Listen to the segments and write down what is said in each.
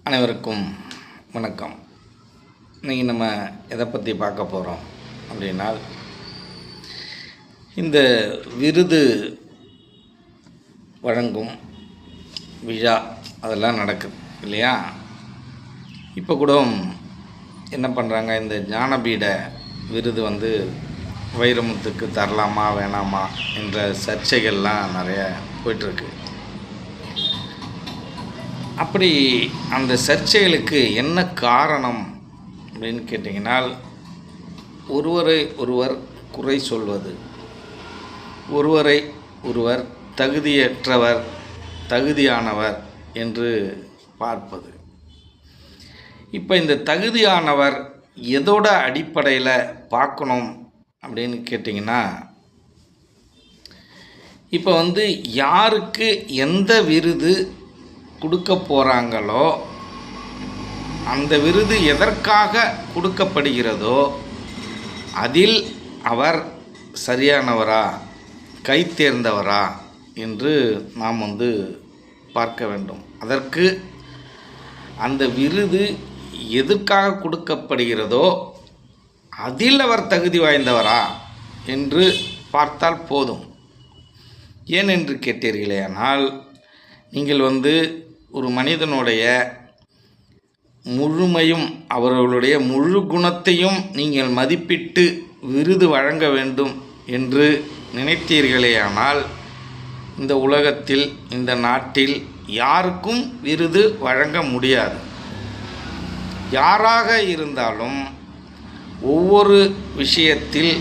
அனைவருக்கும் வணக்கம். இன்றைக்கி நம்ம எதை பற்றி பார்க்க போகிறோம் அப்படின்னா, இந்த விருது வழங்கும் விழா அதெல்லாம் நடக்குது இல்லையா? இப்போ கூட என்ன பண்ணுறாங்க, இந்த ஞானபீட விருது வைரமுத்துக்கு தரலாமா வேணாமா என்ற சர்ச்சைகள்லாம் நிறைய போயிட்டுருக்கு. அப்படி அந்த சர்ச்சைகளுக்கு என்ன காரணம் அப்படின்னு கேட்டிங்கனால், ஒருவரை ஒருவர் குறை சொல்வது, ஒருவரை ஒருவர் தகுதியற்றவர் தகுதியானவர் என்று பார்ப்பது. இப்போ இந்த தகுதியானவர் எதோட அடிப்படையில் பார்க்கணும் அப்படின்னு கேட்டிங்கன்னா, இப்போ யாருக்கு எந்த விருது கொடுக்க போகிறாங்களோ, அந்த விருது எதற்காக கொடுக்கப்படுகிறதோ அதில் அவர் சரியானவரா கை தேர்ந்தவரா என்று நாம் பார்க்க வேண்டும். அதற்கு அந்த விருது எதற்காக கொடுக்கப்படுகிறதோ அதில் அவர் தகுதி வாய்ந்தவரா என்று பார்த்தால் போதும். ஏன் என்று கேட்டீர்களேயானால், நீங்கள் ஒரு மனிதனுடைய முழுமையும் அவர்களுடைய முழு குணத்தையும் நீங்கள் மதிப்பிட்டு விருது வழங்க வேண்டும் என்று நினைத்தீர்களேயானால், இந்த உலகத்தில் இந்த நாட்டில் யாருக்கும் விருது வழங்க முடியாது. யாராக இருந்தாலும் ஒவ்வொரு விஷயத்தில்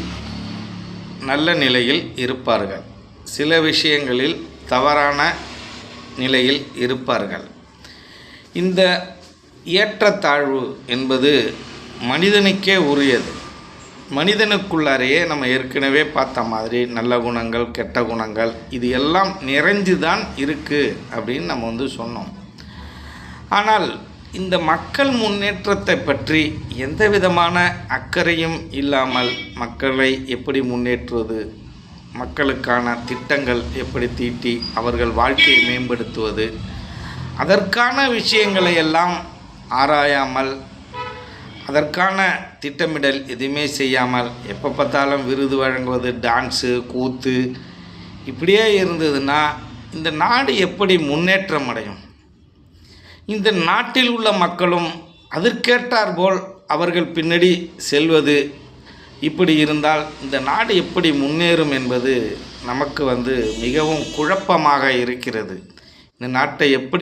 நல்ல நிலையில் இருப்பார்கள், சில விஷயங்களில் தவறான நிலையில் இருப்பார்கள். இந்த ஏற்றத்தாழ்வு என்பது மனிதனுக்கே உரியது. மனிதனுக்குள்ளாரையே நம்ம ஏற்கனவே பார்த்த மாதிரி நல்ல குணங்கள் கெட்ட குணங்கள் இது எல்லாம் நிறைஞ்சு தான் இருக்குது அப்படின்னு நம்ம சொன்னோம். ஆனால் இந்த மக்கள் முன்னேற்றத்தை பற்றி எந்த விதமான அக்கறையும் இல்லாமல் மக்களை எப்படி முன்னேற்றுவது, மக்களுக்கான திட்டங்கள் எப்படி தீட்டி அவர்கள் வாழ்க்கையை மேம்படுத்துவது, அதற்கான விஷயங்களை எல்லாம் ஆராயாமல், அதற்கான திட்டமிடல் எதுவுமே செய்யாமல், எப்போ பார்த்தாலும் விருது வழங்குவது, டான்ஸு கூத்து இப்படியே இருந்ததுன்னா இந்த நாடு எப்படி முன்னேற்றம் அடையும்? இந்த நாட்டில் உள்ள மக்களும் அதற்கேற்றாற்போல் அவர்கள் பின்னாடி செல்வது இப்படி இருந்தால் இந்த நாடு எப்படி முன்னேறும் என்பது நமக்கு மிகவும் குழப்பமாக இருக்கிறது. இந்த நாட்டை எப்படி